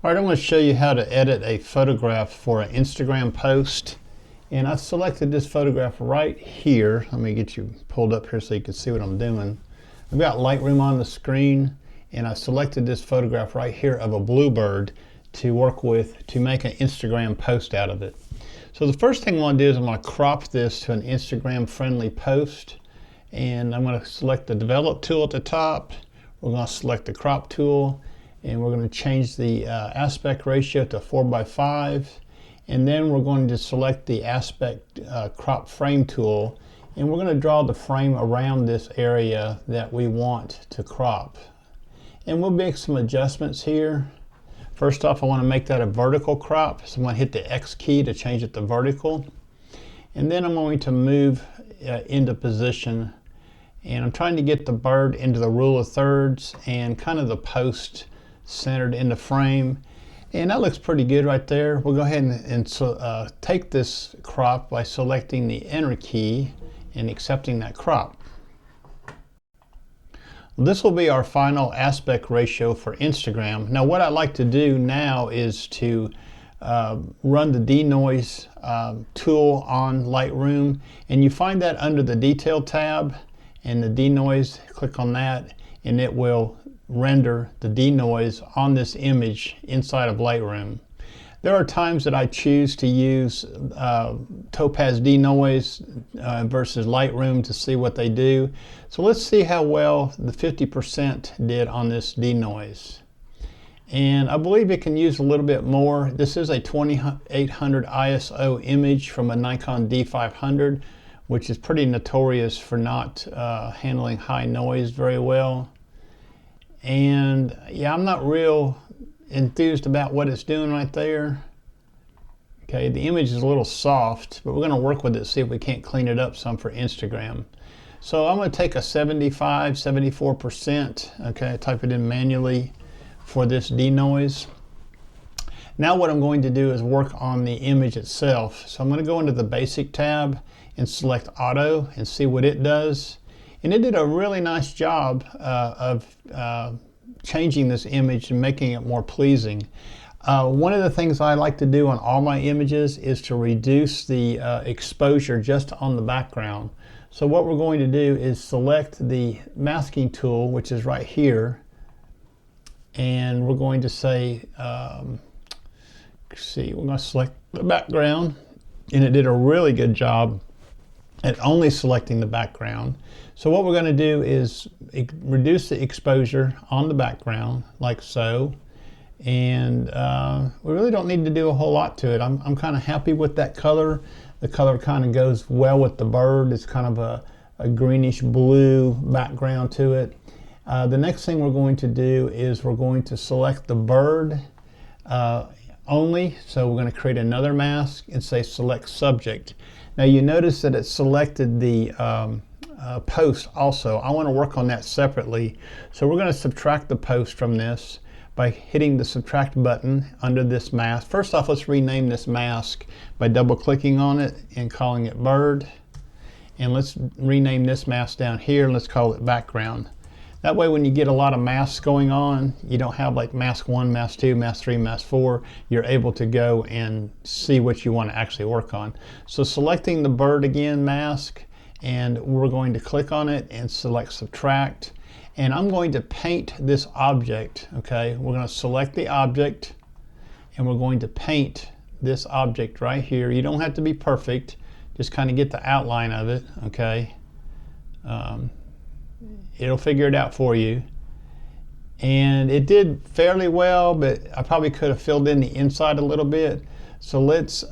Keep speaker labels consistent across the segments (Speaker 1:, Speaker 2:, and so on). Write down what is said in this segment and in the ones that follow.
Speaker 1: Alright, I'm going to show you how to edit a photograph for an Instagram post. And I selected this photograph right here. Let me get you pulled up here so you can see what I'm doing. I've got Lightroom on the screen, and I selected this photograph right here of a bluebird to work with to make an Instagram post out of it. So the first thing I want to do is I'm going to crop this to an Instagram friendly post. And I'm going to select the develop tool at the top. We're going to select the crop tool, and we're going to change the aspect ratio to 4:5, and then we're going to select the aspect crop frame tool, and we're going to draw the frame around this area that we want to crop. And we'll make some adjustments here. First off, I want to make that a vertical crop, so I'm going to hit the X key to change it to vertical, and then I'm going to move into position, and I'm trying to get the bird into the rule of thirds and kind of the post centered in the frame, and that looks pretty good right there. We'll go ahead and take this crop by selecting the enter key and accepting that crop. This will be our final aspect ratio for Instagram. Now what I like to do now is to run the denoise tool on Lightroom, and you find that under the detail tab, and the denoise, click on that, and it will render the denoise on this image inside of Lightroom. There are times that I choose to use Topaz denoise versus Lightroom to see what they do. So let's see how well the 50% did on this denoise. And I believe it can use a little bit more. This is a 2800 ISO image from a Nikon D500, which is pretty notorious for not handling high noise very well. And yeah, I'm not real enthused about what it's doing right there. Okay, the image is a little soft, but we're going to work with it, see if we can't clean it up some for Instagram. So I'm going to take a 74%, okay, type it in manually for this denoise. Now what I'm going to do is work on the image itself. So I'm going to go into the basic tab and select auto and see what it does. And it did a really nice job of changing this image and making it more pleasing. One of the things I like to do on all my images is to reduce the exposure just on the background. So what we're going to do is select the masking tool, which is right here, and we're going to say, we're going to select the background, and it did a really good job at only selecting the background. So what we're going to do is reduce the exposure on the background like so, and we really don't need to do a whole lot to it. I'm kind of happy with that color. The color kind of goes well with the bird. It's kind of a greenish blue background to it. The next thing we're going to do is we're going to select the bird only. So we're going to create another mask and say select subject. Now you notice that it selected the post also. I want to work on that separately. So we're going to subtract the post from this by hitting the subtract button under this mask. First off, let's rename this mask by double clicking on it and calling it bird. And let's rename this mask down here and let's call it background. That way when you get a lot of masks going on, you don't have like mask 1, mask 2, mask 3, mask 4. You're able to go and see what you want to actually work on. So selecting the bird again mask, and we're going to click on it and select subtract. And I'm going to paint this object, okay? We're going to select the object, and we're going to paint this object right here. You don't have to be perfect, just kind of get the outline of it, okay? It'll figure it out for you. And it did fairly well, but I probably could have filled in the inside a little bit. So let's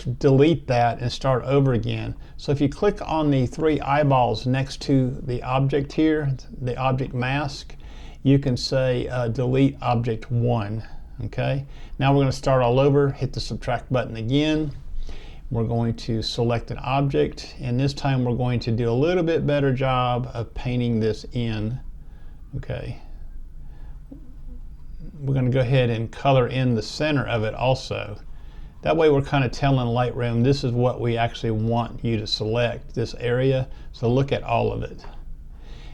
Speaker 1: delete that and start over again. So if you click on the 3 eyeballs next to the object here, the object mask, you can say delete object 1. Okay. Now we're going to start all over, hit the subtract button again. We're going to select an object, and this time we're going to do a little bit better job of painting this in. Okay. We're going to go ahead and color in the center of it also. That way we're kind of telling Lightroom this is what we actually want you to select, this area. So look at all of it.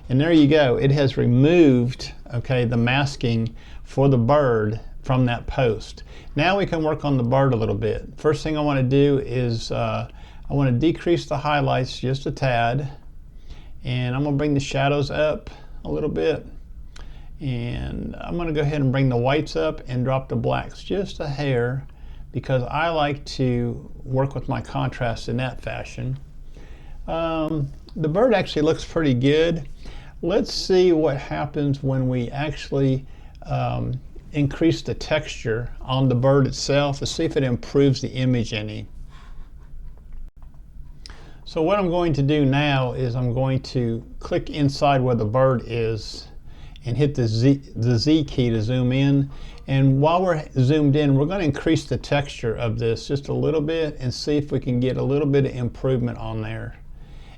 Speaker 1: And there you go. It has removed, okay, the masking for the bird from that post. Now we can work on the bird a little bit. First thing I want to do is I want to decrease the highlights just a tad, and I'm going to bring the shadows up a little bit, and I'm going to go ahead and bring the whites up and drop the blacks just a hair, because I like to work with my contrast in that fashion. The bird actually looks pretty good. Let's see what happens when we actually increase the texture on the bird itself to see if it improves the image any. So what I'm going to do now is I'm going to click inside where the bird is and hit the Z key to zoom in. And while we're zoomed in, we're going to increase the texture of this just a little bit and see if we can get a little bit of improvement on there.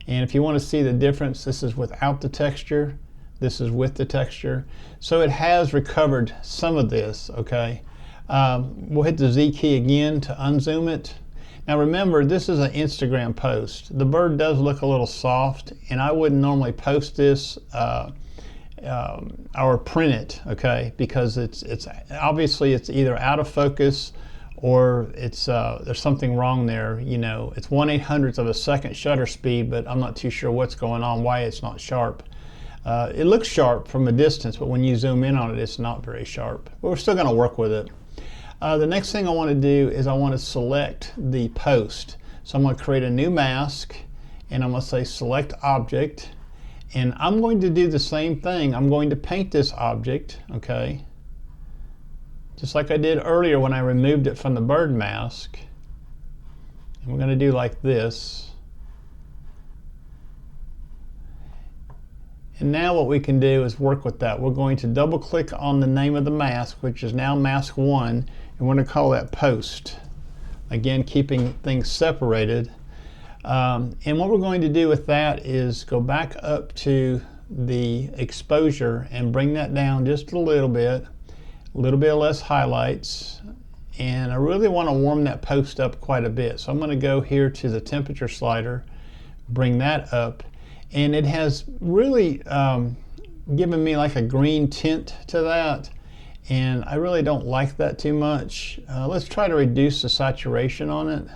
Speaker 1: And if you want to see the difference, this is without the texture, this is with the texture. So it has recovered some of this, okay? We'll hit the Z key again to unzoom it. Now remember, this is an Instagram post. The bird does look a little soft, and I wouldn't normally post this or print it, okay? Because it's obviously it's either out of focus or it's there's something wrong there. You know, it's 1/800th of a second shutter speed, but I'm not too sure what's going on, why it's not sharp. It looks sharp from a distance, but when you zoom in on it, it's not very sharp. But we're still going to work with it. The next thing I want to do is I want to select the post. So I'm going to create a new mask, and I'm going to say select object, and I'm going to do the same thing. I'm going to paint this object, okay? Just like I did earlier when I removed it from the bird mask. And we're going to do like this. And now what we can do is work with that. We're going to double click on the name of the mask, which is now mask 1, and we're going to call that post. Again, keeping things separated. And what we're going to do with that is go back up to the exposure and bring that down just a little bit less highlights. And I really want to warm that post up quite a bit. So I'm going to go here to the temperature slider, bring that up, and it has really given me like a green tint to that, and I really don't like that too much. Let's try to reduce the saturation on it.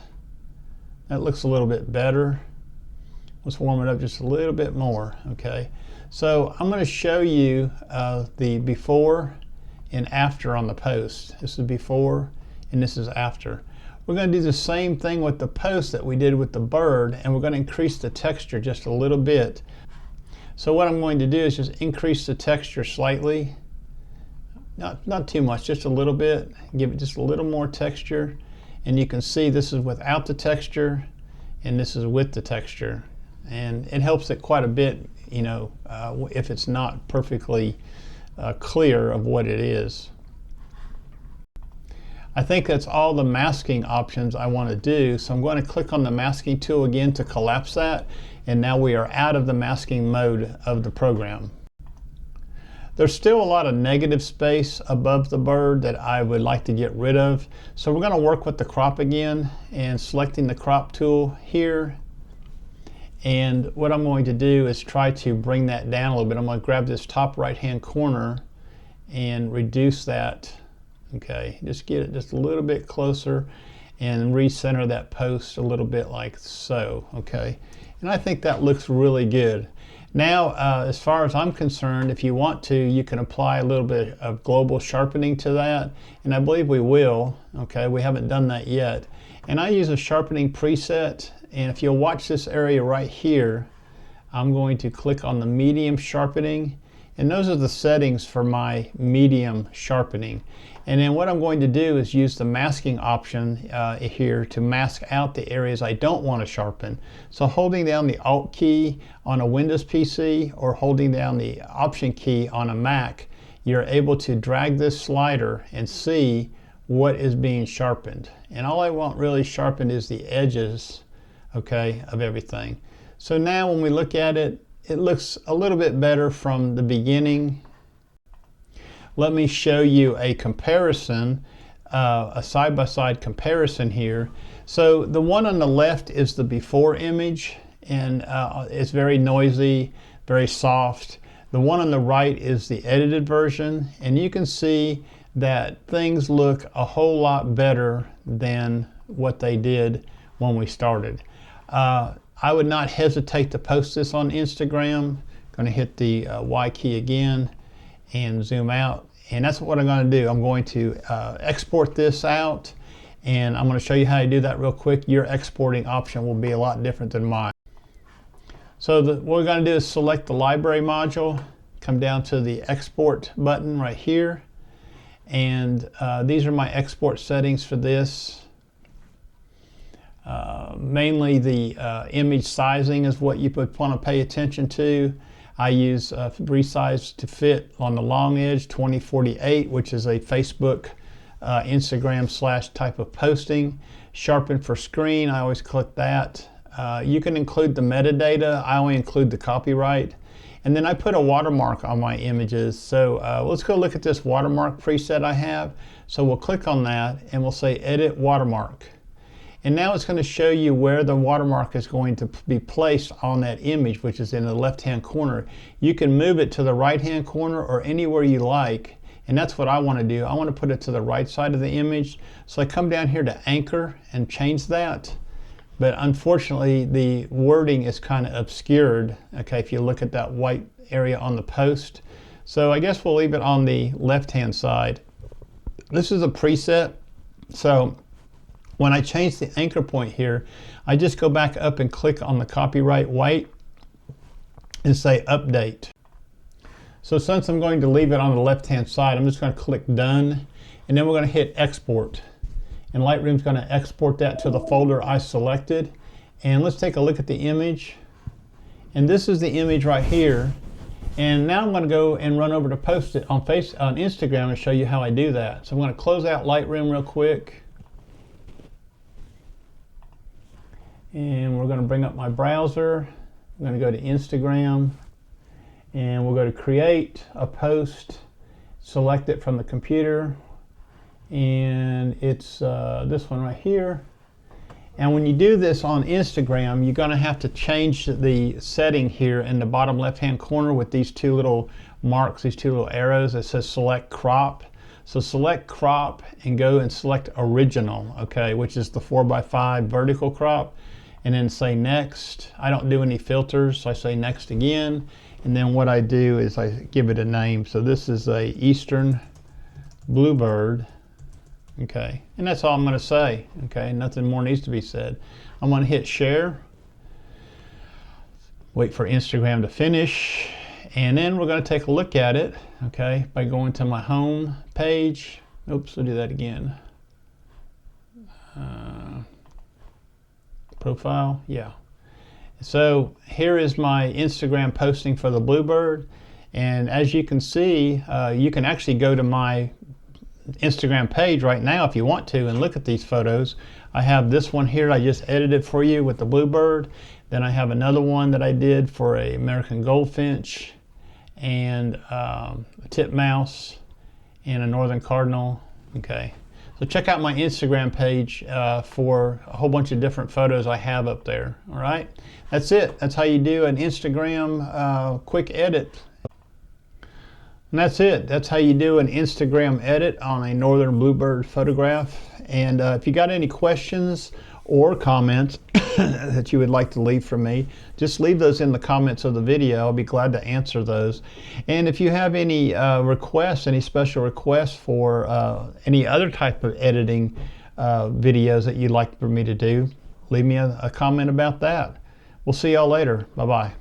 Speaker 1: That looks a little bit better. Let's warm it up just a little bit more, okay? So I'm going to show you the before and after on the post. This is before and this is after. We're going to do the same thing with the post that we did with the bird, and we're going to increase the texture just a little bit. So what I'm going to do is just increase the texture slightly. Not too much, just a little bit. Give it just a little more texture. And you can see this is without the texture and this is with the texture. And it helps it quite a bit, you know, if it's not perfectly clear of what it is. I think that's all the masking options I want to do. So I'm going to click on the masking tool again to collapse that. And now we are out of the masking mode of the program. There's still a lot of negative space above the bird that I would like to get rid of. So we're going to work with the crop again and selecting the crop tool here. And what I'm going to do is try to bring that down a little bit. I'm going to grab this top right hand corner and reduce that. Okay, just get it just a little bit closer and recenter that post a little bit like so. Okay, and I think that looks really good. Now, as far as I'm concerned, if you want to, you can apply a little bit of global sharpening to that, and I believe we will. Okay, we haven't done that yet. And I use a sharpening preset, and if you'll watch this area right here, I'm going to click on the medium sharpening, and those are the settings for my medium sharpening. And then what I'm going to do is use the masking option here to mask out the areas I don't want to sharpen. So holding down the Alt key on a Windows PC or holding down the Option key on a Mac, you're able to drag this slider and see what is being sharpened. And all I want really sharpened is the edges, okay, of everything. So now when we look at it, it looks a little bit better from the beginning. Let me show you a comparison, a side-by-side comparison here. So the one on the left is the before image, and it's very noisy, very soft. The one on the right is the edited version, and you can see that things look a whole lot better than what they did when we started. I would not hesitate to post this on Instagram. Going to hit the Y key again and zoom out, and that's what I'm going to do. I'm going to export this out, and I'm going to show you how to do that real quick. Your exporting option will be a lot different than mine. So what we're going to do is select the library module, come down to the export button right here, and these are my export settings for this. Mainly the image sizing is what you would want to pay attention to. I use resize to fit on the long edge 2048, which is a Facebook, Instagram / type of posting. Sharpen for screen, I always click that. You can include the metadata. I only include the copyright. And then I put a watermark on my images. So let's go look at this watermark preset I have. So we'll click on that and we'll say edit watermark. And now it's going to show you where the watermark is going to be placed on that image, which is in the left-hand corner. You can move it to the right-hand corner or anywhere you like, and that's what I want to do. I want to put it to the right side of the image. So I come down here to anchor and change that. But unfortunately, the wording is kind of obscured, okay, if you look at that white area on the post. So I guess we'll leave it on the left-hand side. This is a preset, so when I change the anchor point here, I just go back up and click on the copyright white and say update. So since I'm going to leave it on the left-hand side, I'm just going to click done, and then we're going to hit export. And Lightroom's going to export that to the folder I selected. And let's take a look at the image. And this is the image right here. And now I'm going to go and run over to post it on Instagram and show you how I do that. So I'm going to close out Lightroom real quick. And we're going to bring up my browser. I'm going to go to Instagram, and we'll go to create a post, select it from the computer, and it's this one right here. And when you do this on Instagram, you're going to have to change the setting here in the bottom left-hand corner with these two little marks, these two little arrows that says select crop. So select crop and go and select original, okay, which is the 4:5 vertical crop. And then say next. I don't do any filters, so I say next again. And then what I do is I give it a name. So this is a Eastern Bluebird, okay. And that's all I'm gonna say, okay. Nothing more needs to be said. I'm gonna hit share. Wait for Instagram to finish. And then we're gonna take a look at it, okay, by going to my home page. Oops, I'll do that again. Profile, yeah. So here is my Instagram posting for the Bluebird, and as you can see, you can actually go to my Instagram page right now if you want to and look at these photos. I have this one here I just edited for you with the Bluebird. Then I have another one that I did for a American Goldfinch and a titmouse and a Northern Cardinal, okay. So check out my Instagram page for a whole bunch of different photos I have up there. All right, that's it. That's how you do an Instagram quick edit. And that's it. That's how you do an Instagram edit on a Northern Bluebird photograph. And if you got any questions or comments that you would like to leave for me, just leave those in the comments of the video. I'll be glad to answer those. And if you have any requests, any special requests for any other type of editing videos that you'd like for me to do, leave me a comment about that. We'll see y'all later. Bye-bye.